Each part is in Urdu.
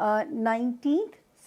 19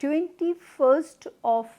21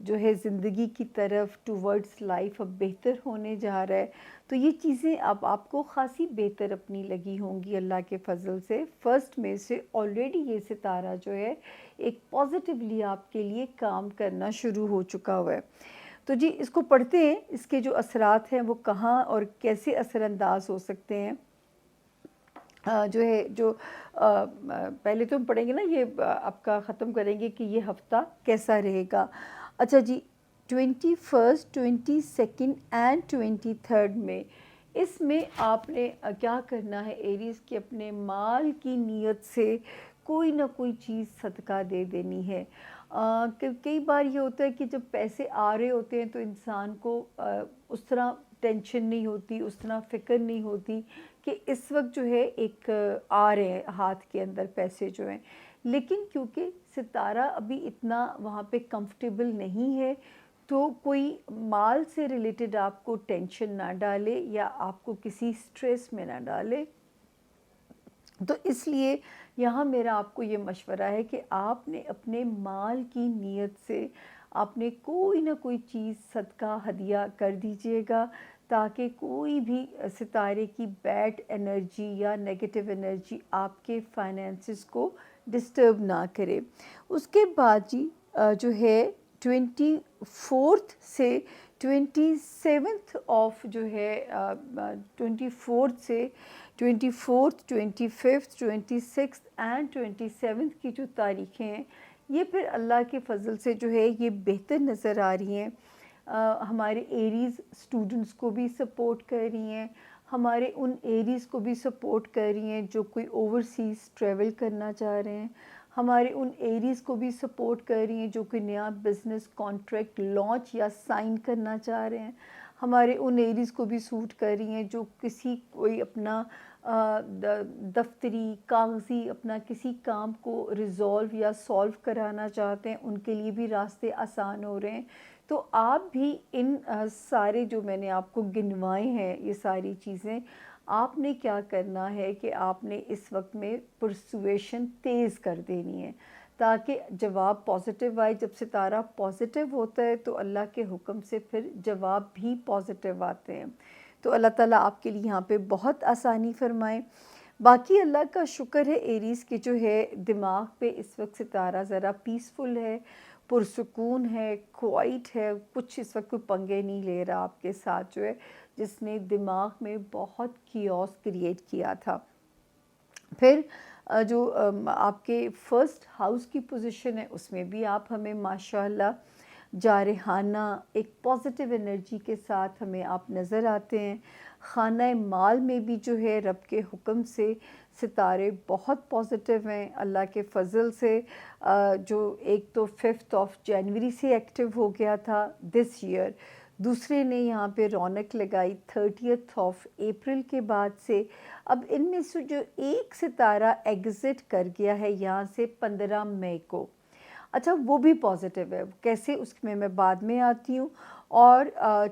جو ہے زندگی کی طرف ٹورڈز لائف اب بہتر ہونے جا رہا ہے. تو یہ چیزیں اب آپ کو خاصی بہتر اپنی لگی ہوں گی اللہ کے فضل سے. فرسٹ میں سے آلریڈی یہ ستارہ جو ہے ایک پازیٹیولی آپ کے لیے کام کرنا شروع ہو چکا ہوا ہے. تو جی اس کو پڑھتے ہیں, اس کے جو اثرات ہیں وہ کہاں اور کیسے اثر انداز ہو سکتے ہیں. جو ہے جو پہلے تو ہم پڑھیں گے نا, یہ آپ کا ختم کریں گے کہ یہ ہفتہ کیسا رہے گا. اچھا جی, 21 22 اینڈ 23 میں اس میں آپ نے کیا کرنا ہے ایریز کے, اپنے مال کی نیت سے کوئی نہ کوئی چیز صدقہ دے دینی ہے. کئی بار یہ ہوتا ہے کہ جب پیسے آ رہے ہوتے ہیں تو انسان کو اس طرح ٹینشن نہیں ہوتی, اس طرح فکر نہیں ہوتی کہ اس وقت جو ہے ایک آ رہے ہیں ہاتھ کے اندر پیسے جو ہیں. لیکن کیونکہ ستارہ ابھی اتنا وہاں پہ کمفرٹیبل نہیں ہے تو کوئی مال سے ریلیٹڈ آپ کو ٹینشن نہ ڈالے یا آپ کو کسی سٹریس میں نہ ڈالے. تو اس لیے یہاں میرا آپ کو یہ مشورہ ہے کہ آپ نے اپنے مال کی نیت سے آپ نے کوئی نہ کوئی چیز صدقہ ہدیہ کر دیجئے گا, تاکہ کوئی بھی ستارے کی بیڈ انرجی یا نیگیٹو انرجی آپ کے فائنینسز کو ڈسٹرب نہ کرے. اس کے بعد جی جو ہے 24 سے 27 آف جو ہے 24 سے 24 25 26 اینڈ 27 کی جو تاریخیں ہیں یہ پھر اللہ کے فضل سے جو ہے یہ بہتر نظر آ رہی ہیں. ہمارے ایریز اسٹوڈنٹس کو بھی سپورٹ کر رہی ہیں, ہمارے ان ایریز کو بھی سپورٹ کر رہی ہیں جو کوئی اوورسیز ٹریول کرنا چاہ رہے ہیں, ہمارے ان ایریز کو بھی سپورٹ کر رہی ہیں جو کوئی نیا بزنس کانٹریکٹ لانچ یا سائن کرنا چاہ رہے ہیں, ہمارے ان ایریز کو بھی سوٹ کر رہی ہیں جو کوئی اپنا دفتری کاغذی اپنا کسی کام کو ریزولو یا سولو کرانا چاہتے ہیں, ان کے لیے بھی راستے آسان ہو رہے ہیں. تو آپ بھی ان سارے جو میں نے آپ کو گنوائے ہیں یہ ساری چیزیں, آپ نے کیا کرنا ہے کہ آپ نے اس وقت میں پرسویشن تیز کر دینی ہے تاکہ جواب پازیٹیو آئے. جب ستارہ پازیٹیو ہوتا ہے تو اللہ کے حکم سے پھر جواب بھی پازیٹیو آتے ہیں. تو اللہ تعالیٰ آپ کے لیے یہاں پہ بہت آسانی فرمائے. باقی اللہ کا شکر ہے ایریز کے جو ہے دماغ پہ اس وقت ستارہ ذرا پیسفل ہے, پرسکون ہے, کوائٹ ہے, کچھ اس وقت کوئی پنگے نہیں لے رہا آپ کے ساتھ جو ہے جس نے دماغ میں بہت کیوس کریٹ کیا تھا. پھر جو آپ کے فرسٹ ہاؤس کی پوزیشن ہے اس میں بھی آپ ہمیں ماشاءاللہ جارحانہ ایک پازیٹیو انرجی کے ساتھ ہمیں آپ نظر آتے ہیں. خانہ مال میں بھی جو ہے رب کے حکم سے ستارے بہت پازیٹیو ہیں اللہ کے فضل سے. جو ایک تو 5 جنوری سے ایکٹیو ہو گیا تھا دس ایئر, دوسرے نے یہاں پہ رونق لگائی 30 اپریل کے بعد سے. اب ان میں سے جو ایک ستارہ ایگزٹ کر گیا ہے یہاں سے 15 مئی کو, اچھا وہ بھی پازیٹیو ہے, کیسے اس میں بعد میں آتی ہوں. اور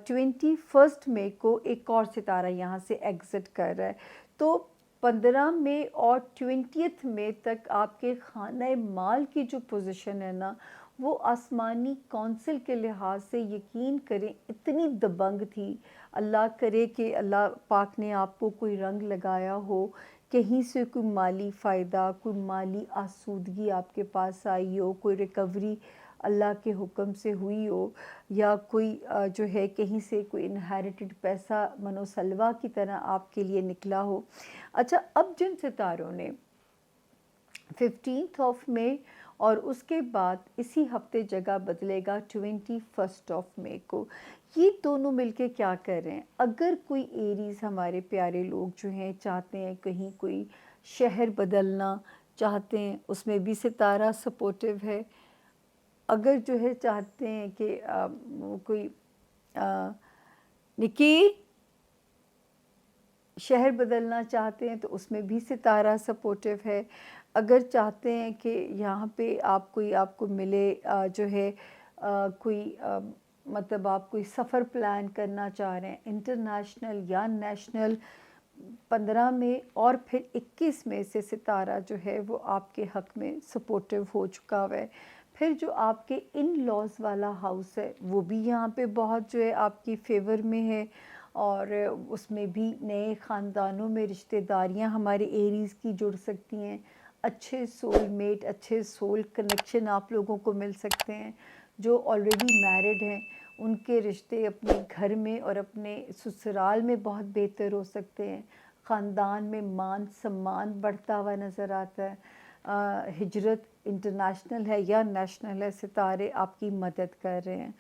21 مئی کو ایک اور ستارہ یہاں سے ایگزٹ کر رہا ہے. تو 15 مئی اور 20 مئی تک آپ کے خانہ مال کی جو پوزیشن ہے نا وہ آسمانی کونسل کے لحاظ سے یقین کریں اتنی دبنگ تھی. اللہ کرے کہ اللہ پاک نے آپ کو کوئی رنگ لگایا ہو, کہیں سے کوئی مالی فائدہ, کوئی مالی آسودگی آپ کے پاس آئی ہو, کوئی ریکوری اللہ کے حکم سے ہوئی ہو, یا کوئی جو ہے کہیں سے کوئی انہیریٹڈ پیسہ منو سلوا کی طرح آپ کے لیے نکلا ہو. اچھا اب جن ستاروں نے 15 مئی اور اس کے بعد اسی ہفتے جگہ بدلے گا 21 مئی کو, یہ دونوں مل کے کیا کر رہے ہیں. اگر کوئی ایریز ہمارے پیارے لوگ جو ہیں چاہتے ہیں کہیں کوئی شہر بدلنا چاہتے ہیں اس میں بھی ستارہ سپورٹیو ہے. اگر جو ہے چاہتے ہیں کہ کوئی نکی شہر بدلنا چاہتے ہیں تو اس میں بھی ستارہ سپورٹیو ہے. اگر چاہتے ہیں کہ یہاں پہ آپ کو ملے جو ہے کوئی مطلب آپ کوئی سفر پلان کرنا چاہ رہے ہیں انٹرنیشنل یا نیشنل, 15 مئی اور پھر 21 مئی سے ستارہ جو ہے وہ آپ کے حق میں سپورٹیو ہو چکا ہوا ہے. پھر جو آپ کے ان لاز والا ہاؤس ہے وہ بھی یہاں پہ بہت جو ہے آپ کی فیور میں ہے، اور اس میں بھی نئے خاندانوں میں رشتہ داریاں ہمارے ایریز کی جڑ سکتی ہیں، اچھے سول میٹ، اچھے سول کنیکشن آپ لوگوں کو مل سکتے ہیں۔ جو آلریڈی میرڈ ہیں ان کے رشتے اپنے گھر میں اور اپنے سسرال میں بہت بہتر ہو سکتے ہیں، خاندان میں مان سمان بڑھتا ہوا نظر آتا ہے۔ ہجرت انٹرنیشنل ہے یا نیشنل ہے، ستارے آپ کی مدد کر رہے ہیں۔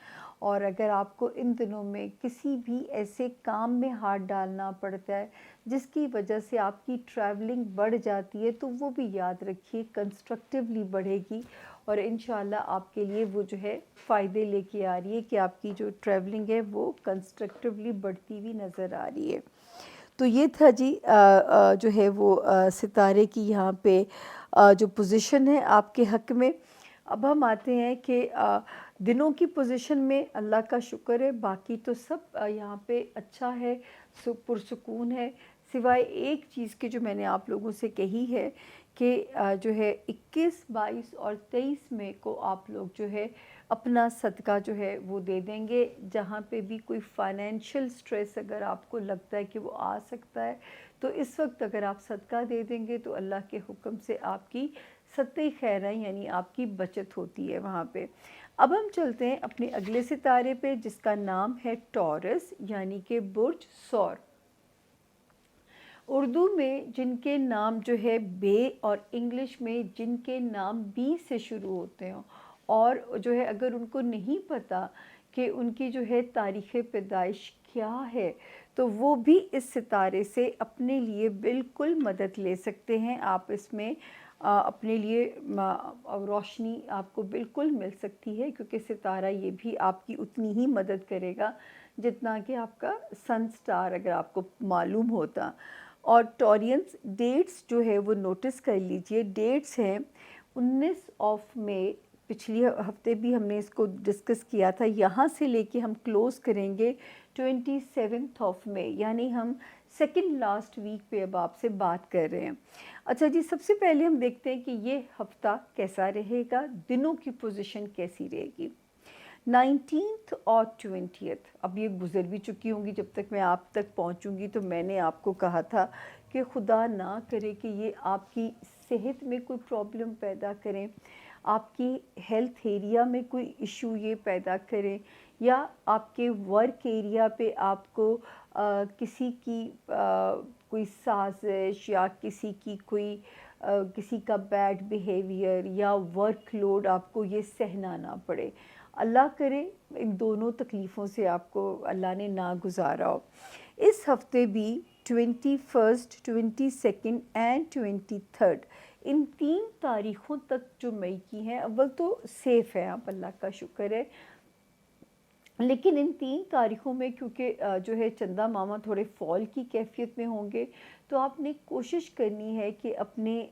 اور اگر آپ کو ان دنوں میں کسی بھی ایسے کام میں ہاتھ ڈالنا پڑتا ہے جس کی وجہ سے آپ کی ٹریولنگ بڑھ جاتی ہے، تو وہ بھی یاد رکھیے کنسٹرکٹیولی بڑھے گی، اور انشاءاللہ آپ کے لیے وہ جو ہے فائدے لے کے آ رہی ہے کہ آپ کی جو ٹریولنگ ہے وہ کنسٹرکٹیولی بڑھتی ہوئی نظر آ رہی ہے۔ تو یہ تھا جی جو ہے وہ ستارے کی یہاں پہ جو پوزیشن ہے آپ کے حق میں۔ اب ہم آتے ہیں کہ دنوں کی پوزیشن میں اللہ کا شکر ہے، باقی تو سب یہاں پہ اچھا ہے، پرسکون ہے، سوائے ایک چیز کی جو میں نے آپ لوگوں سے کہی ہے کہ جو ہے 21، 22 اور 23 میں کو آپ لوگ جو ہے اپنا صدقہ جو ہے وہ دے دیں گے۔ جہاں پہ بھی کوئی فائنینشیل سٹریس اگر آپ کو لگتا ہے کہ وہ آ سکتا ہے، تو اس وقت اگر آپ صدقہ دے دیں گے تو اللہ کے حکم سے آپ کی ستّے خیرہ یعنی آپ کی بچت ہوتی ہے وہاں پہ۔ اب ہم چلتے ہیں اپنے اگلے ستارے پہ جس کا نام ہے ٹورس یعنی کہ برج ثور۔ اردو میں جن کے نام جو ہے بے اور انگلش میں جن کے نام بی سے شروع ہوتے ہیں، اور جو ہے اگر ان کو نہیں پتہ کہ ان کی جو ہے تاریخ پیدائش کیا ہے، تو وہ بھی اس ستارے سے اپنے لیے بالکل مدد لے سکتے ہیں۔ آپ اس میں اپنے لیے روشنی آپ کو بالکل مل سکتی ہے، کیونکہ ستارہ یہ بھی آپ کی اتنی ہی مدد کرے گا جتنا کہ آپ کا سن سٹار اگر آپ کو معلوم ہوتا۔ اور ٹورینز ڈیٹس جو ہے وہ نوٹس کر لیجئے، ڈیٹس ہیں 19 مئی، پچھلی ہفتے بھی ہم نے اس کو ڈسکس کیا تھا، یہاں سے لے کے ہم کلوز کریں گے 27 مئی، یعنی ہم سیکنڈ لاسٹ ویک پہ اب آپ سے بات کر رہے ہیں۔ اچھا جی، سب سے پہلے ہم دیکھتے ہیں کہ یہ ہفتہ کیسا رہے گا، دنوں کی پوزیشن کیسی رہے گی۔ 19 اور 20، اب یہ گزر بھی چکی ہوں گی، جب تک میں آپ تک پہنچوں گی تو میں نے آپ کو کہا تھا کہ خدا نہ کرے کہ یہ آپ کی صحت میں کوئی پرابلم پیدا کریں، آپ کی ہیلتھ ایریا میں کوئی ایشو یہ پیدا کریں، یا آپ کے ورک ایریا پہ آپ کو کسی کی کوئی سازش یا کسی کی کوئی کسی کا بیڈ بیہیویئر یا ورک لوڈ آپ کو یہ سہنا نہ پڑے۔ اللہ کرے ان دونوں تکلیفوں سے آپ کو اللہ نے نہ گزارا ہو۔ اس ہفتے بھی 21، 22 اینڈ 23، ان 3 تاریخوں تک جو مئی کی ہیں، اول تو سیف ہے، آپ اللہ کا شکر ہے، لیکن ان 3 تاریخوں میں کیونکہ جو ہے چندہ ماما تھوڑے فال کی کیفیت میں ہوں گے، تو آپ نے کوشش کرنی ہے کہ اپنے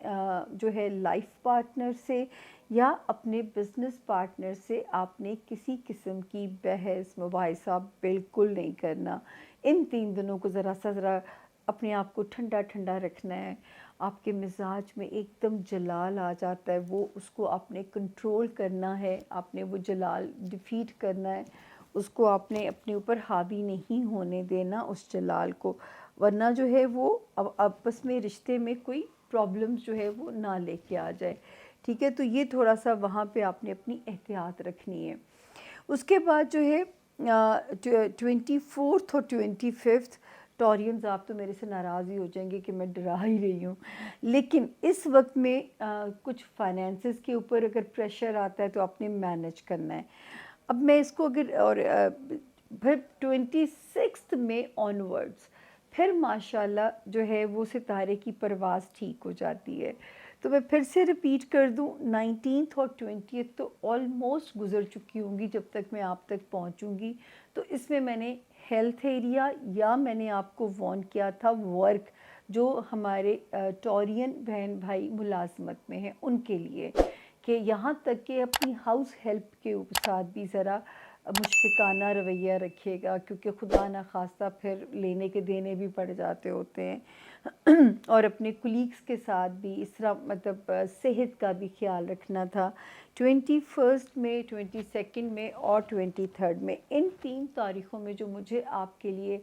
جو ہے لائف پارٹنر سے یا اپنے بزنس پارٹنر سے آپ نے کسی قسم کی بحث مباحثہ بالکل نہیں کرنا۔ ان 3 دنوں کو ذرا اپنے آپ کو ٹھنڈا ٹھنڈا رکھنا ہے۔ آپ کے مزاج میں ایک دم جلال آ جاتا ہے، وہ اس کو آپ نے کنٹرول کرنا ہے، آپ نے وہ جلال ڈیفیٹ کرنا ہے، اس کو آپ نے اپنے اوپر حاوی نہیں ہونے دینا اس جلال کو، ورنہ جو ہے وہ آپس میں رشتے میں کوئی پرابلمز جو ہے وہ نہ لے کے آ جائے۔ ٹھیک ہے، تو یہ تھوڑا سا وہاں پہ آپ نے اپنی احتیاط رکھنی ہے۔ اس کے بعد جو ہے 24 اور 25، ٹورینز آپ تو میرے سے ناراض ہی ہو جائیں گے کہ میں ڈرا ہی رہی ہوں، لیکن اس وقت میں کچھ فائنینسز کے اوپر اگر پریشر آتا ہے تو آپ نے مینیج کرنا ہے۔ اب میں اس کو اگر اور پھر 26 میں آنورڈز پھر ماشاءاللہ جو ہے وہ ستارے کی پرواز ٹھیک ہو جاتی ہے۔ تو میں پھر سے ریپیٹ کر دوں، 19 اور 20 تو آلموسٹ گزر چکی ہوں گی جب تک میں آپ تک پہنچوں گی، تو اس میں میں نے ہیلتھ ایریا یا میں نے آپ کو وارن کیا تھا ورک، جو ہمارے ٹورین بہن بھائی ملازمت میں ہیں ان کے لیے، کہ یہاں تک کہ اپنی ہاؤس ہیلپ کے ساتھ بھی ذرا مشفقانہ رویہ رکھیے گا، کیونکہ خدا نخواستہ پھر لینے کے دینے بھی پڑ جاتے ہوتے ہیں۔ اور اپنے کولیگس کے ساتھ بھی اس طرح مطلب صحت کا بھی خیال رکھنا تھا. 21 میں، 22 میں اور 23 میں، ان 3 تاریخوں میں جو مجھے آپ کے لیے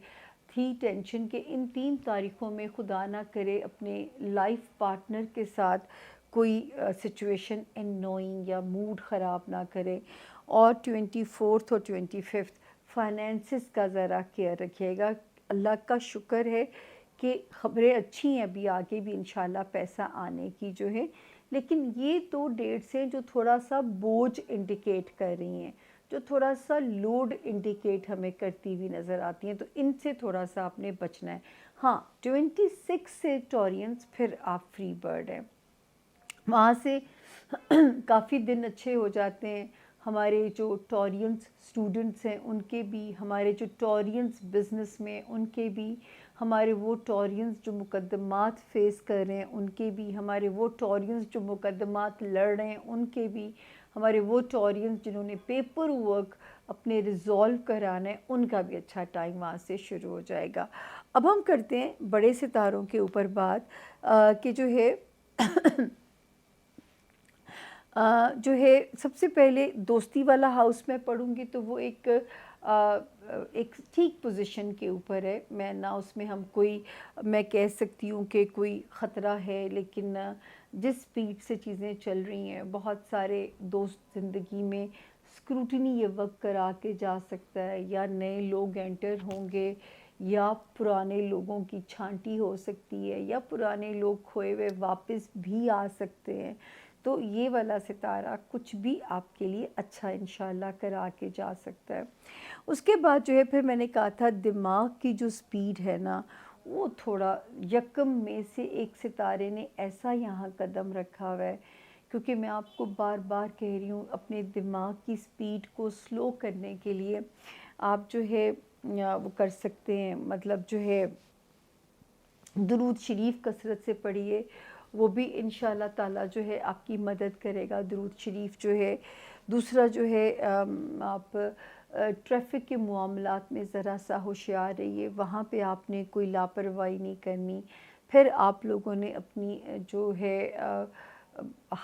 تھی ٹینشن کہ ان 3 تاریخوں میں خدا نہ کرے اپنے لائف پارٹنر کے ساتھ کوئی سچویشن انوئنگ یا موڈ خراب نہ کرے. اور 24 اور 25 فائنینسز کا ذرا کیئر رکھیے گا. اللہ کا شکر ہے کہ خبریں اچھی ہیں، ابھی آگے بھی انشاءاللہ پیسہ آنے کی جو ہے، لیکن یہ 2 ڈیٹس ہیں جو تھوڑا سا بوجھ انڈیکیٹ کر رہی ہیں، جو تھوڑا سا لوڈ انڈیکیٹ ہمیں کرتی ہوئی نظر آتی ہیں، تو ان سے تھوڑا سا آپ نے بچنا ہے. ہاں 26 سے ٹورینس پھر آپ فری برڈ ہیں، وہاں سے کافی دن اچھے ہو جاتے ہیں. ہمارے جو ٹورینس اسٹوڈنٹس ہیں ان کے بھی، ہمارے جو ٹورینس بزنس میں ان کے بھی، ہمارے وہ ٹورینس جو مقدمات فیس کر رہے ہیں ان کے بھی، ہمارے وہ ٹورینس جو مقدمات لڑ رہے ہیں ان کے بھی، ہمارے وہ ٹورینس جنہوں نے پیپر ورک اپنے ریزولو کرانا ہے ان کا بھی اچھا ٹائم وہاں سے شروع ہو جائے گا. اب ہم کرتے ہیں بڑے ستاروں کے اوپر بات کہ جو ہے سب سے پہلے دوستی والا ہاؤس میں پڑھوں گی تو وہ ایک ٹھیک پوزیشن کے اوپر ہے. میں نہ اس میں میں کہہ سکتی ہوں کہ کوئی خطرہ ہے، لیکن جس سپیڈ سے چیزیں چل رہی ہیں بہت سارے دوست زندگی میں اسکروٹنی یہ وقت کرا کے جا سکتا ہے، یا نئے لوگ انٹر ہوں گے، یا پرانے لوگوں کی چھانٹی ہو سکتی ہے، یا پرانے لوگ کھوئے ہوئے واپس بھی آ سکتے ہیں. تو یہ والا ستارہ کچھ بھی آپ کے لیے اچھا انشاءاللہ کرا کے جا سکتا ہے. اس کے بعد جو ہے پھر میں نے کہا تھا دماغ کی جو سپیڈ ہے نا وہ تھوڑا 1 مئی سے ایک ستارے نے ایسا یہاں قدم رکھا ہوا ہے، کیونکہ میں آپ کو بار بار کہہ رہی ہوں اپنے دماغ کی سپیڈ کو سلو کرنے کے لیے آپ جو ہے وہ کر سکتے ہیں، مطلب جو ہے درود شریف کثرت سے پڑھیے، وہ بھی انشاءاللہ تعالیٰ جو ہے آپ کی مدد کرے گا. درود شریف جو ہے. دوسرا جو ہے آپ ٹریفک کے معاملات میں ذرا سا ہوشیار رہیے، وہاں پہ آپ نے کوئی لاپرواہی نہیں کرنی. پھر آپ لوگوں نے اپنی جو ہے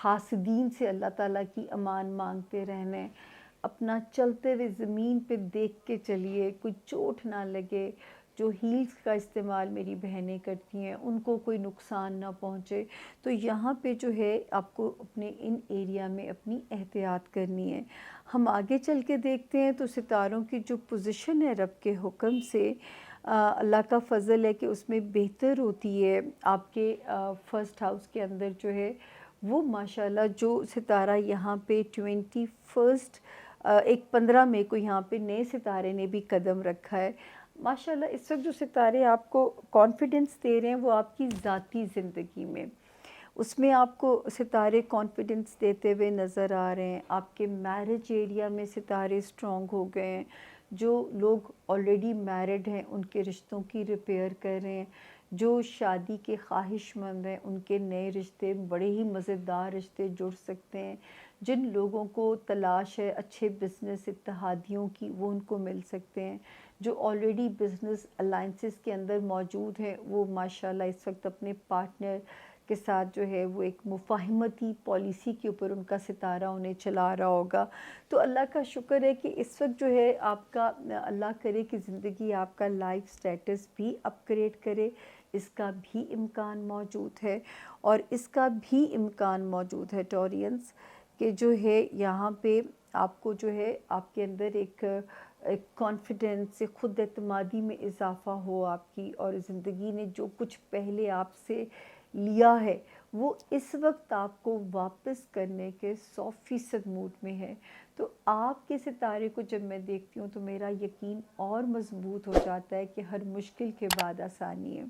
حاسدین سے اللہ تعالیٰ کی امان مانگتے رہنے. اپنا چلتے ہوئے زمین پہ دیکھ کے چلیے، کوئی چوٹ نہ لگے. جو ہیلز کا استعمال میری بہنیں کرتی ہیں ان کو کوئی نقصان نہ پہنچے. تو یہاں پہ جو ہے آپ کو اپنے ان ایریا میں اپنی احتیاط کرنی ہے. ہم آگے چل کے دیکھتے ہیں تو ستاروں کی جو پوزیشن ہے رب کے حکم سے اللہ کا فضل ہے کہ اس میں بہتر ہوتی ہے. آپ کے فرسٹ ہاؤس کے اندر جو ہے وہ ماشاءاللہ جو ستارہ یہاں پہ 21 ایک 15 مئی کو یہاں پہ نئے ستارے نے بھی قدم رکھا ہے. ماشاءاللہ اس وقت جو ستارے آپ کو کانفیڈنس دے رہے ہیں وہ آپ کی ذاتی زندگی میں، اس میں آپ کو ستارے کانفیڈنس دیتے ہوئے نظر آ رہے ہیں. آپ کے میرج ایریا میں ستارے سٹرونگ ہو گئے ہیں. جو لوگ آلریڈی میرڈ ہیں ان کے رشتوں کی ریپیئر کر رہے ہیں. جو شادی کے خواہش مند ہیں ان کے نئے رشتے، بڑے ہی مزیدار رشتے جڑ سکتے ہیں. جن لوگوں کو تلاش ہے اچھے بزنس اتحادیوں کی وہ ان کو مل سکتے ہیں. جو آلریڈی بزنس الائنسز کے اندر موجود ہیں وہ ماشاءاللہ اس وقت اپنے پارٹنر کے ساتھ جو ہے وہ ایک مفاہمتی پالیسی کے اوپر ان کا ستارہ انہیں چلا رہا ہوگا. تو اللہ کا شکر ہے کہ اس وقت جو ہے آپ کا، اللہ کرے کہ زندگی آپ کا لائف سٹیٹس بھی اپ گریڈ کرے، اس کا بھی امکان موجود ہے. اور اس کا بھی امکان موجود ہے ٹورینس کہ جو ہے یہاں پہ آپ کو جو ہے آپ کے اندر ایک کانفیڈنس، خود اعتمادی میں اضافہ ہو آپ کی، اور زندگی نے جو کچھ پہلے آپ سے لیا ہے وہ اس وقت آپ کو واپس کرنے کے 100% موڈ میں ہے. تو آپ کے ستارے کو جب میں دیکھتی ہوں تو میرا یقین اور مضبوط ہو جاتا ہے کہ ہر مشکل کے بعد آسانی ہے.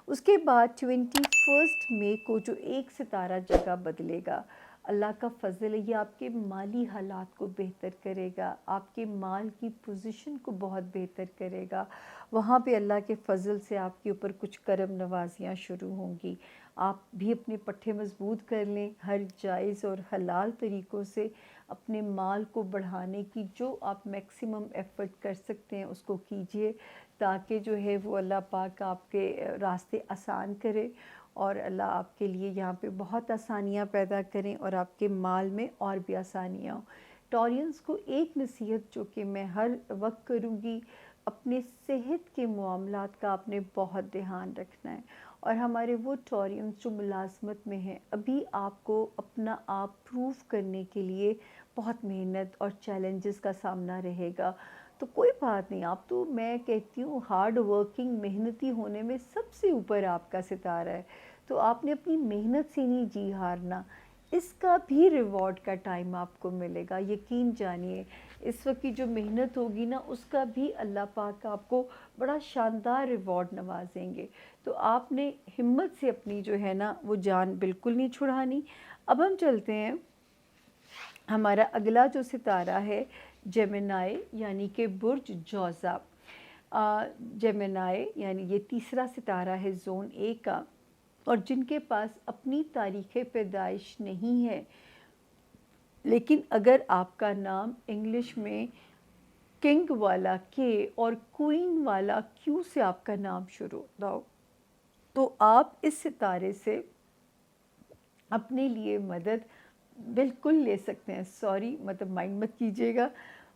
اس کے بعد 21 مئی کو جو ایک ستارہ جگہ بدلے گا، اللہ کا فضل ہے، یہ آپ کے مالی حالات کو بہتر کرے گا، آپ کے مال کی پوزیشن کو بہت بہتر کرے گا. وہاں پہ اللہ کے فضل سے آپ کے اوپر کچھ کرم نوازیاں شروع ہوں گی. آپ بھی اپنے پٹھے مضبوط کر لیں، ہر جائز اور حلال طریقوں سے اپنے مال کو بڑھانے کی جو آپ میکسیمم ایفرٹ کر سکتے ہیں اس کو کیجئے، تاکہ جو ہے وہ اللہ پاک آپ کے راستے آسان کرے، اور اللہ آپ کے لیے یہاں پہ بہت آسانیاں پیدا کریں اور آپ کے مال میں اور بھی آسانیاں ہوں۔ ٹورینس کو ایک نصیحت جو کہ میں ہر وقت کروں گی، اپنے صحت کے معاملات کا آپ نے بہت دھیان رکھنا ہے، اور ہمارے وہ ٹورینس جو ملازمت میں ہیں، ابھی آپ کو اپنا آپ پروف کرنے کے لیے بہت محنت اور چیلنجز کا سامنا رہے گا۔ تو کوئی بات نہیں، آپ تو میں کہتی ہوں ہارڈ ورکنگ محنتی ہونے میں سب سے اوپر آپ کا ستارہ ہے، تو آپ نے اپنی محنت سے نہیں جی ہارنا، اس کا بھی ریوارڈ کا ٹائم آپ کو ملے گا، یقین جانیے۔ اس وقت کی جو محنت ہوگی نا، اس کا بھی اللہ پاک آپ کو بڑا شاندار ریوارڈ نوازیں گے۔ تو آپ نے ہمت سے اپنی جو ہے نا وہ جان بالکل نہیں چھڑانی۔ اب ہم چلتے ہیں، ہمارا اگلا جو ستارہ ہے جیمنائی، یعنی کہ برج جوزا۔ جیمنائی یعنی یہ تیسرا ستارہ ہے زون اے کا، اور جن کے پاس اپنی تاریخ پیدائش نہیں ہے، لیکن اگر آپ کا نام انگلش میں کنگ والا کے اور کوئین والا کیو سے آپ کا نام شروع ہوتا ہو، تو آپ اس ستارے سے اپنے لیے مدد بالکل لے سکتے ہیں۔ سوری، مطلب مائنڈ مت کیجیے گا،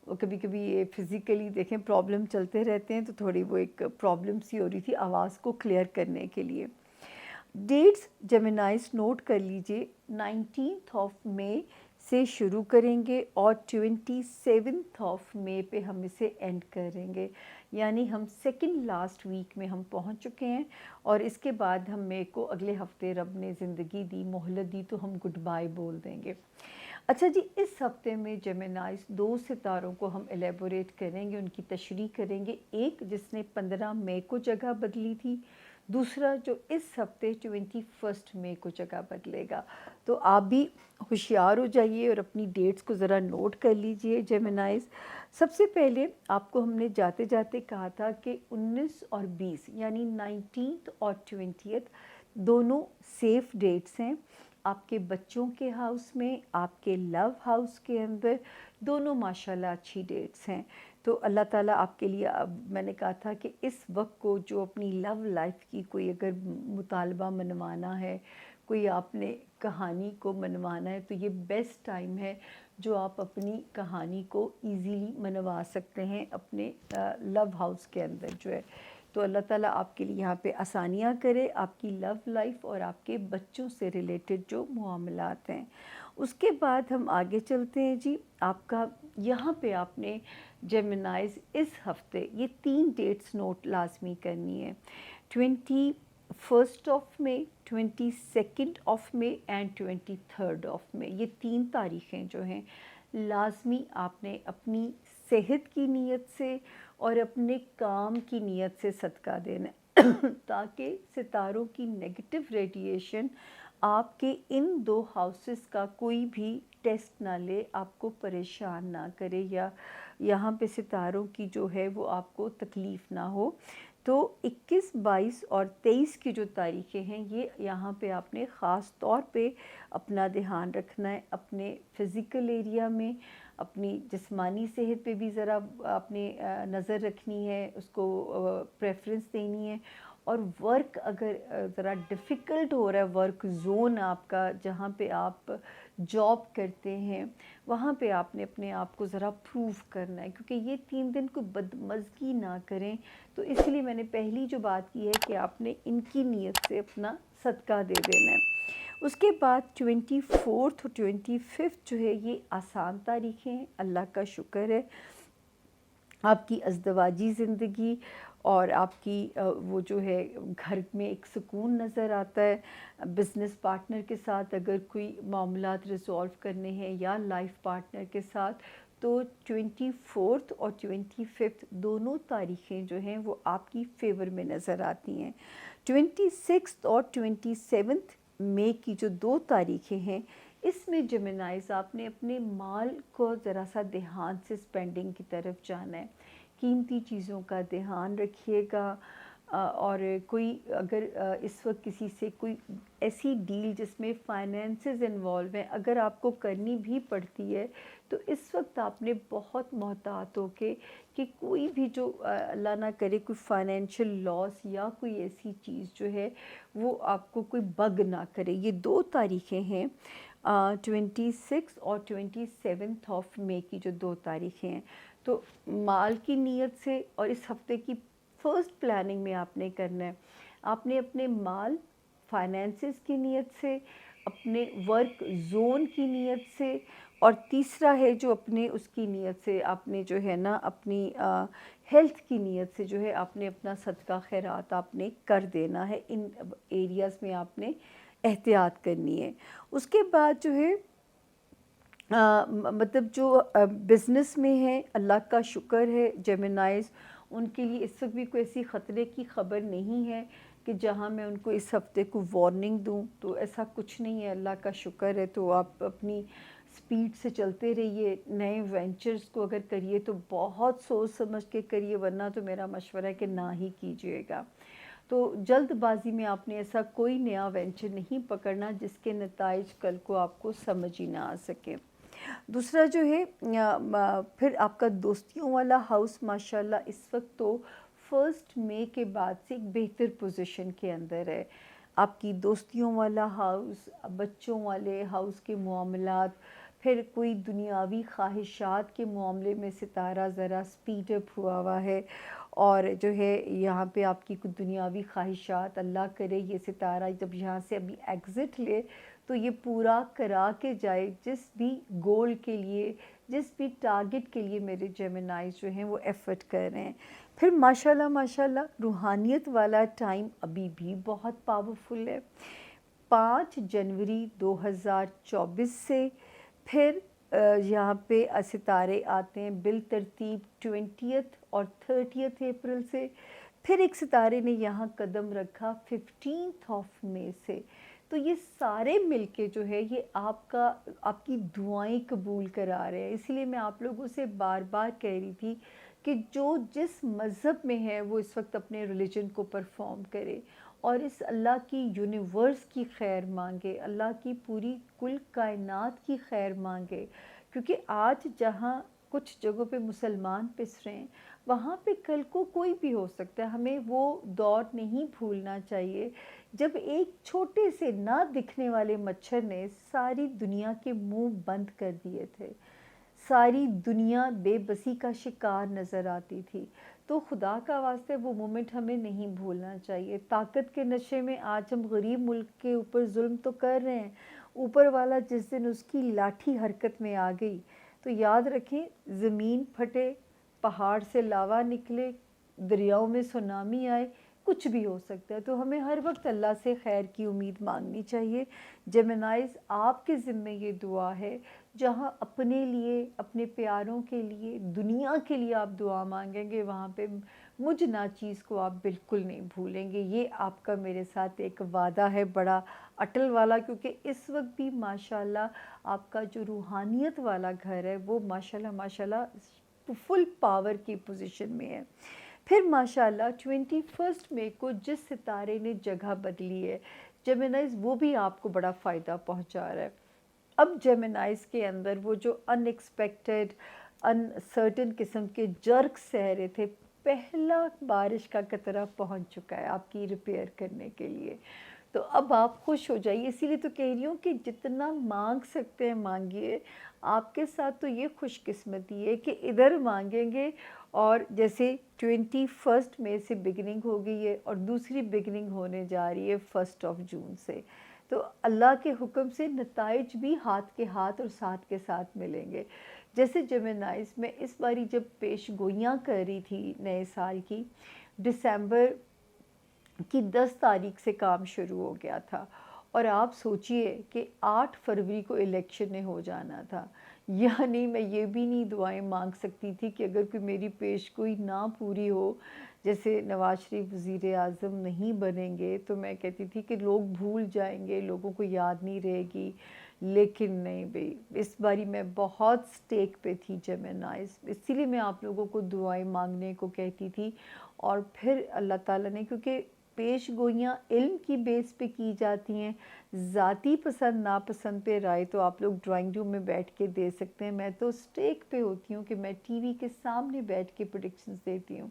وہ کبھی کبھی یہ فزیکلی دیکھیں پرابلم چلتے رہتے ہیں، تو تھوڑی وہ ایک پرابلم سی ہو رہی تھی آواز کو کلیئر کرنے کے لیے۔ ڈیٹس جیمنائز نوٹ کر لیجئے، 19 مئی سے شروع کریں گے اور 27 مئی پہ ہم اسے اینڈ کریں گے، یعنی ہم سیکنڈ لاسٹ ویک میں ہم پہنچ چکے ہیں، اور اس کے بعد ہم مئی کو اگلے ہفتے رب نے زندگی دی، مہلت دی، تو ہم گڈ بائی بول دیں گے۔ اچھا جی، اس ہفتے میں جیمنائز 2 ستاروں کو ہم ایلیبوریٹ کریں گے، ان کی تشریح کریں گے۔ ایک جس نے 15 مئی کو جگہ بدلی تھی، دوسرا جو اس ہفتے 21 مئی کو جگہ بدلے گا۔ تو آپ بھی ہوشیار ہو جائیے اور اپنی ڈیٹس کو ذرا نوٹ کر لیجئے جیمنائز۔ سب سے پہلے آپ کو ہم نے جاتے جاتے کہا تھا کہ 19 اور 20 یعنی 19 اور 20 دونوں سیف ڈیٹس ہیں آپ کے بچوں کے ہاؤس میں، آپ کے لو ہاؤس کے اندر، دونوں ماشاءاللہ اچھی ڈیٹس ہیں۔ تو اللہ تعالیٰ آپ کے لیے، اب میں نے کہا تھا کہ اس وقت کو جو اپنی لو لائف کی کوئی اگر مطالبہ منوانا ہے، کوئی آپ نے کہانی کو منوانا ہے، تو یہ بیسٹ ٹائم ہے جو آپ اپنی کہانی کو ایزیلی منوا سکتے ہیں اپنے لو ہاؤس کے اندر جو ہے۔ تو اللہ تعالیٰ آپ کے لیے یہاں پہ آسانیاں کرے، آپ کی لو لائف اور آپ کے بچوں سے ریلیٹڈ جو معاملات ہیں۔ اس کے بعد ہم آگے چلتے ہیں جی، آپ کا یہاں پہ آپ نے جیمنائز اس ہفتے یہ 3 ڈیٹس نوٹ لازمی کرنی ہے، 21 مئی، 22 مئی اینڈ 23 مئی۔ یہ 3 تاریخیں جو ہیں لازمی آپ نے اپنی صحت کی نیت سے اور اپنے کام کی نیت سے صدقہ دینا ہے، تاکہ ستاروں کی نیگیٹو ریڈیشن آپ کے ان 2 ہاؤسز کا کوئی بھی ٹیسٹ نہ لے، آپ کو پریشان نہ کرے، یا یہاں پہ ستاروں کی جو ہے وہ آپ کو تکلیف نہ ہو۔ تو 21، 22 اور 23 کی جو تاریخیں ہیں، یہ یہاں پہ آپ نے خاص طور پہ اپنا دھیان رکھنا ہے، اپنے فزیکل ایریا میں، اپنی جسمانی صحت پہ بھی ذرا آپ نے نظر رکھنی ہے، اس کو پریفرنس دینی ہے۔ اور ورک اگر ذرا ڈیفیکلٹ ہو رہا ہے، ورک زون آپ کا جہاں پہ آپ جاب کرتے ہیں، وہاں پہ آپ نے اپنے آپ کو ذرا پروف کرنا ہے، کیونکہ یہ 3 دن کو بدمزگی نہ کریں۔ تو اس لیے میں نے پہلی جو بات کی ہے کہ آپ نے ان کی نیت سے اپنا صدقہ دے دینا ہے۔ اس کے بعد 24 اور 25 جو ہے یہ آسان تاریخیں ہیں، اللہ کا شکر ہے آپ کی ازدواجی زندگی اور آپ کی وہ جو ہے گھر میں ایک سکون نظر آتا ہے۔ بزنس پارٹنر کے ساتھ اگر کوئی معاملات ریزولو کرنے ہیں یا لائف پارٹنر کے ساتھ، تو 24 اور 25 دونوں تاریخیں جو ہیں وہ آپ کی فیور میں نظر آتی ہیں۔ 26 اور 27 مئی کی جو 2 تاریخیں ہیں، اس میں جیمنائز آپ نے اپنے مال کو ذرا سا دھیان سے سپینڈنگ کی طرف جانا ہے، قیمتی چیزوں کا دھیان رکھیے گا، اور کوئی اگر اس وقت کسی سے کوئی ایسی ڈیل جس میں فائنینسز انوالو ہیں اگر آپ کو کرنی بھی پڑتی ہے تو اس وقت آپ نے بہت محتاط ہو کے کہ کوئی بھی جو اللہ نہ کرے کوئی فائنینشیل لاس یا کوئی ایسی چیز جو ہے وہ آپ کو کوئی بگ نہ کرے. یہ 2 تاریخیں ہیں 26 اور 27 مئی کی جو 2 تاریخیں ہیں. تو مال کی نیت سے اور اس ہفتے کی فرسٹ پلاننگ میں آپ نے کرنا ہے. آپ نے اپنے مال فائنینسز کی نیت سے, اپنے ورک زون کی نیت سے, اور تیسرا ہے جو اپنے اس کی نیت سے آپ نے جو ہے نا اپنی ہیلتھ کی نیت سے جو ہے آپ نے اپنا صدقہ خیرات آپ نے کر دینا ہے. ان ایریاز میں آپ نے احتیاط کرنی ہے. اس کے بعد جو ہے مطلب جو بزنس میں ہے اللہ کا شکر ہے جیمنائز ان کے لیے اس وقت بھی کوئی ایسی خطرے کی خبر نہیں ہے کہ جہاں میں ان کو اس ہفتے کو وارننگ دوں, تو ایسا کچھ نہیں ہے, اللہ کا شکر ہے. تو آپ اپنی سپیڈ سے چلتے رہیے. نئے وینچرز کو اگر کریے تو بہت سوچ سمجھ کے کریے, ورنہ تو میرا مشورہ ہے کہ نہ ہی کیجیے گا. تو جلد بازی میں آپ نے ایسا کوئی نیا وینچر نہیں پکڑنا جس کے نتائج کل کو آپ کو سمجھ ہی نہ آ سکے. دوسرا جو ہے پھر آپ کا دوستیوں والا ہاؤس ماشاءاللہ اس وقت تو 1 مئی کے بعد سے ایک بہتر پوزیشن کے اندر ہے. آپ کی دوستیوں والا ہاؤس, بچوں والے ہاؤس کے معاملات, پھر کوئی دنیاوی خواہشات کے معاملے میں ستارہ ذرا سپیڈ اپ ہوا ہے, اور جو ہے یہاں پہ آپ کی کچھ دنیاوی خواہشات اللہ کرے یہ ستارہ جب یہاں سے ابھی ایگزٹ لے تو یہ پورا کرا کے جائے جس بھی گول کے لیے, جس بھی ٹارگٹ کے لیے میرے جیمنائز جو ہیں وہ ایفرٹ کر رہے ہیں. پھر ماشاءاللہ روحانیت والا ٹائم ابھی بھی بہت پاورفل ہے. 5 جنوری 2024 سے پھر یہاں پہ ستارے آتے ہیں بالترتیب 20 اور 30 اپریل سے. پھر ایک ستارے نے یہاں قدم رکھا 15 مئی سے. تو یہ سارے مل کے جو ہے یہ آپ کی دعائیں قبول کرا رہے ہیں. اسی لیے میں آپ لوگوں سے بار بار کہہ رہی تھی کہ جو جس مذہب میں ہے وہ اس وقت اپنے ریلیجن کو پرفارم کرے اور اس اللہ کی یونیورس کی خیر مانگے, اللہ کی پوری کل کائنات کی خیر مانگے. کیونکہ آج جہاں کچھ جگہوں پہ مسلمان پس رہے ہیں وہاں پہ کل کو کوئی بھی ہو سکتا ہے. ہمیں وہ دور نہیں بھولنا چاہیے جب ایک چھوٹے سے نہ دکھنے والے مچھر نے ساری دنیا کے منہ بند کر دیے تھے. ساری دنیا بے بسی کا شکار نظر آتی تھی. تو خدا کا واسطہ وہ مومنٹ ہمیں نہیں بھولنا چاہیے. طاقت کے نشے میں آج ہم غریب ملک کے اوپر ظلم تو کر رہے ہیں, اوپر والا جس دن اس کی لاٹھی حرکت میں آ گئی تو یاد رکھیں زمین پھٹے, پہاڑ سے لاوا نکلے, دریاؤں میں سونامی آئے, کچھ بھی ہو سکتا ہے. تو ہمیں ہر وقت اللہ سے خیر کی امید مانگنی چاہیے. جیمنائز آپ کے ذمے یہ دعا ہے جہاں اپنے لیے, اپنے پیاروں کے لیے, دنیا کے لیے آپ دعا مانگیں گے وہاں پہ مجھ ناچیز کو آپ بالکل نہیں بھولیں گے. یہ آپ کا میرے ساتھ ایک وعدہ ہے بڑا اٹل والا, کیونکہ اس وقت بھی ماشاءاللہ آپ کا جو روحانیت والا گھر ہے وہ ماشاءاللہ فل پاور کی پوزیشن میں ہے. پھر ماشاءاللہ 21 مئی کو جس ستارے نے جگہ بدلی ہے جیمنائز وہ بھی آپ کو بڑا فائدہ پہنچا رہا ہے. اب جیمنائز کے اندر وہ جو ان ایکسپیکٹڈ انسرٹن قسم کے جرک سہ رہے تھے, پہلا بارش کا قطرہ پہنچ چکا ہے آپ کی ریپیئر کرنے کے لیے. تو اب آپ خوش ہو جائیے. اسی لیے تو کہہ رہی ہوں کہ جتنا مانگ سکتے ہیں مانگیے. آپ کے ساتھ تو یہ خوش قسمتی ہے کہ ادھر مانگیں گے اور جیسے 21 مئی سے بگننگ ہو گئی ہے اور دوسری بگننگ ہونے جا رہی ہے 1 جون سے. تو اللہ کے حکم سے نتائج بھی ہاتھ کے ہاتھ اور ساتھ کے ساتھ ملیں گے. جیسے جیمنائز میں اس باری جب پیش گوئیاں کر رہی تھی نئے سال کی, دسمبر کی 10 تاریخ سے کام شروع ہو گیا تھا, اور آپ سوچئے کہ 8 فروری کو الیکشن نے ہو جانا تھا. یعنی میں یہ بھی نہیں دعائیں مانگ سکتی تھی کہ اگر کوئی میری پیش گوئی نہ پوری ہو، جیسے نواز شریف وزیر اعظم نہیں بنیں گے تو میں کہتی تھی کہ لوگ بھول جائیں گے، لوگوں کو یاد نہیں رہے گی، لیکن نہیں بھئی، اس باری میں بہت سٹیک پہ تھی جیمنائز، اسی لیے میں آپ لوگوں کو دعائیں مانگنے کو کہتی تھی۔ اور پھر اللہ تعالیٰ نے، کیونکہ پیش گوئیاں علم کی بیس پہ کی جاتی ہیں، ذاتی پسند ناپسند پہ رائے تو آپ لوگ ڈرائنگ روم میں بیٹھ کے دے سکتے ہیں، میں تو سٹیک پہ ہوتی ہوں کہ میں ٹی وی کے سامنے بیٹھ کے پریڈکشنز دیتی ہوں،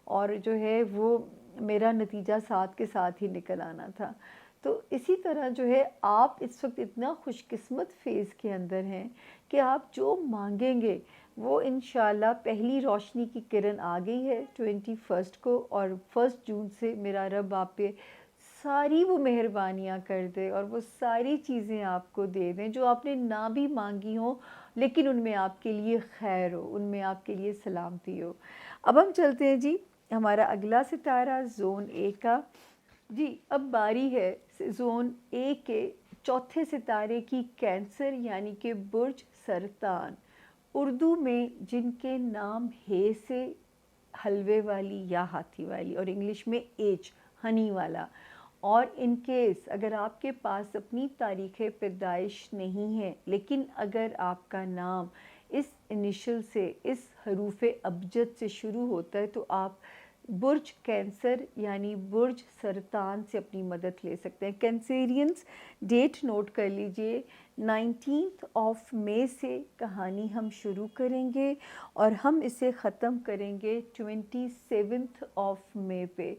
اور جو ہے وہ میرا نتیجہ ساتھ کے ساتھ ہی نکل آنا تھا۔ تو اسی طرح جو ہے آپ اس وقت اتنا خوش قسمت فیز کے اندر ہیں کہ آپ جو مانگیں گے وہ انشاءاللہ پہلی روشنی کی کرن آ گئی ہے 21 کو، اور 1 جون سے میرا رب آپ پہ ساری وہ مہربانیاں کر دے اور وہ ساری چیزیں آپ کو دے دیں جو آپ نے نہ بھی مانگی ہوں، لیکن ان میں آپ کے لیے خیر ہو، ان میں آپ کے لیے سلامتی ہو۔ اب ہم چلتے ہیں جی ہمارا اگلا ستارہ زون اے کا۔ جی اب باری ہے زون اے کے چوتھے ستارے کی، کینسر یعنی کہ برج سرطان، اردو میں جن کے نام ہے سے حلوے والی یا ہاتھی والی، اور انگلش میں ایچ ہنی والا۔ اور ان کیس اگر آپ کے پاس اپنی تاریخ پیدائش نہیں ہے، لیکن اگر آپ کا نام اس انیشل سے، اس حروف ابجد سے شروع ہوتا ہے، تو آپ برج کینسر یعنی برج سرطان سے اپنی مدد لے سکتے ہیں۔ کینسیرینز ڈیٹ نوٹ کر لیجئے، 19 مئی سے کہانی ہم شروع کریں گے اور ہم اسے ختم کریں گے 27 مئی پہ۔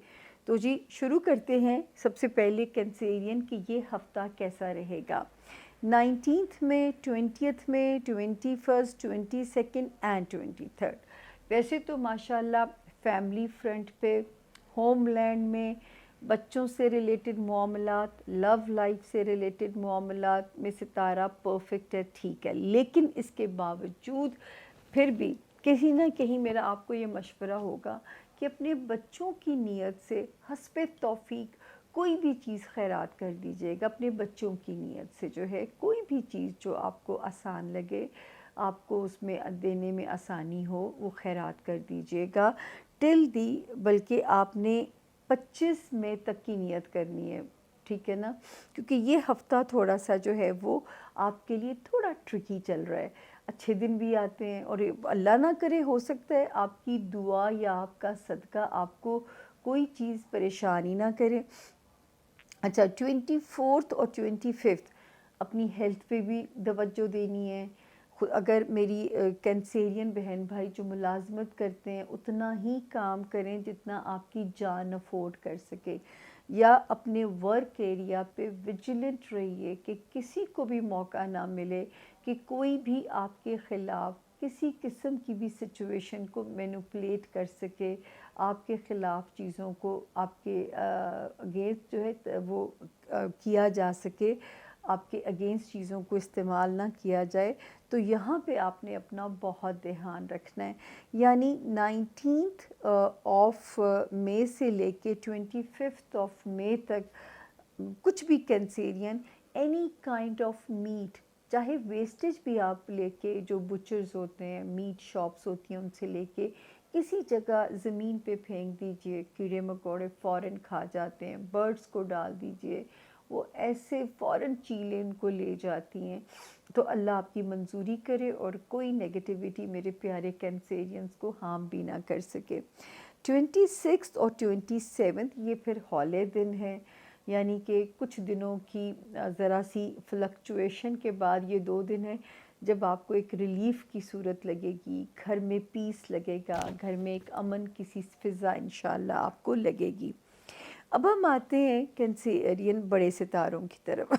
تو جی شروع کرتے ہیں سب سے پہلے کینسیرین کہ یہ ہفتہ کیسا رہے گا۔ 19 میں، 20 میں، 21 22 اینڈ 23۔ ویسے تو ماشاءاللہ فیملی فرنٹ پہ، ہوم لینڈ میں، بچوں سے ریلیٹڈ معاملات، لو لائف سے ریلیٹڈ معاملات میں ستارہ پرفیکٹ ہے، ٹھیک ہے، لیکن اس کے باوجود پھر بھی کہیں نہ کہیں میرا آپ کو یہ مشورہ ہوگا کہ اپنے بچوں کی نیت سے حسب توفیق کوئی بھی چیز خیرات کر دیجیے گا، اپنے بچوں کی نیت سے جو ہے کوئی بھی چیز جو آپ کو آسان لگے، آپ کو اس میں دینے میں آسانی ہو، وہ خیرات کر دیجیے گا ٹل دی، بلکہ آپ نے 25 مئی تک کی نیت کرنی ہے، ٹھیک ہے نا، کیونکہ یہ ہفتہ تھوڑا سا جو ہے وہ آپ کے لیے تھوڑا ٹرکی چل رہا ہے، اچھے دن بھی آتے ہیں، اور اللہ نہ کرے ہو سکتا ہے آپ کی دعا یا آپ کا صدقہ آپ کو کوئی چیز پریشانی نہ کرے۔ اچھا 24 اور 25 اپنی ہیلتھ پہ بھی توجہ دینی ہے۔ اگر میری کینسیرین بہن بھائی جو ملازمت کرتے ہیں اتنا ہی کام کریں جتنا آپ کی جان افورڈ کر سکے، یا اپنے ورک ایریا پہ ویجیلنٹ رہیے کہ کسی کو بھی موقع نہ ملے کہ کوئی بھی آپ کے خلاف کسی قسم کی بھی سچویشن کو مینوپولیٹ کر سکے، آپ کے خلاف چیزوں کو آپ کے اگینسٹ جو ہے وہ کیا جا سکے، آپ کے اگینسٹ چیزوں کو استعمال نہ کیا جائے، تو یہاں پہ آپ نے اپنا بہت دھیان رکھنا ہے۔ یعنی 19 مئی سے لے کے 25 مئی تک کچھ بھی کینسیرین اینی کائنڈ آف میٹ، چاہے ویسٹیج بھی آپ لے کے، جو بچرز ہوتے ہیں، میٹ شاپس ہوتی ہیں، ان سے لے کے کسی جگہ زمین پہ پھینک دیجئے، کیڑے مکوڑے فوراً کھا جاتے ہیں، برڈز کو ڈال دیجئے، وہ ایسے فوراً چیلیں ان کو لے جاتی ہیں، تو اللہ آپ کی منظوری کرے اور کوئی نیگیٹیوٹی میرے پیارے کینسیرینز کو ہارم بھی نہ کر سکے۔ 26 اور 27 یہ پھر ہالے دن ہیں، یعنی کہ کچھ دنوں کی ذرا سی فلکچویشن کے بعد یہ 2 دن ہیں جب آپ کو ایک ریلیف کی صورت لگے گی، گھر میں پیس لگے گا، گھر میں ایک امن کی سی فضا انشاءاللہ آپ کو لگے گی۔ اب ہم آتے ہیں کینسیرین بڑے ستاروں کی طرف۔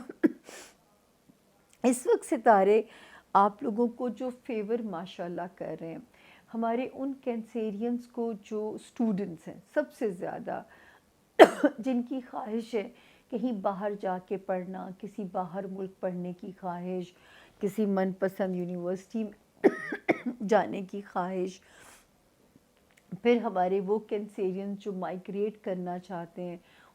اس وقت ستارے آپ لوگوں کو جو فیور ماشاءاللہ کر رہے ہیں، ہمارے ان کینسیرینز کو جو اسٹوڈنٹس ہیں سب سے زیادہ، جن کی خواہش ہے کہیں باہر جا کے پڑھنا، کسی باہر ملک پڑھنے کی خواہش، کسی من پسند یونیورسٹی میں جانے کی خواہش، پھر ہمارے وہ کینسیرین جو مائگریٹ کرنا چاہتے ہیں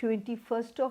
21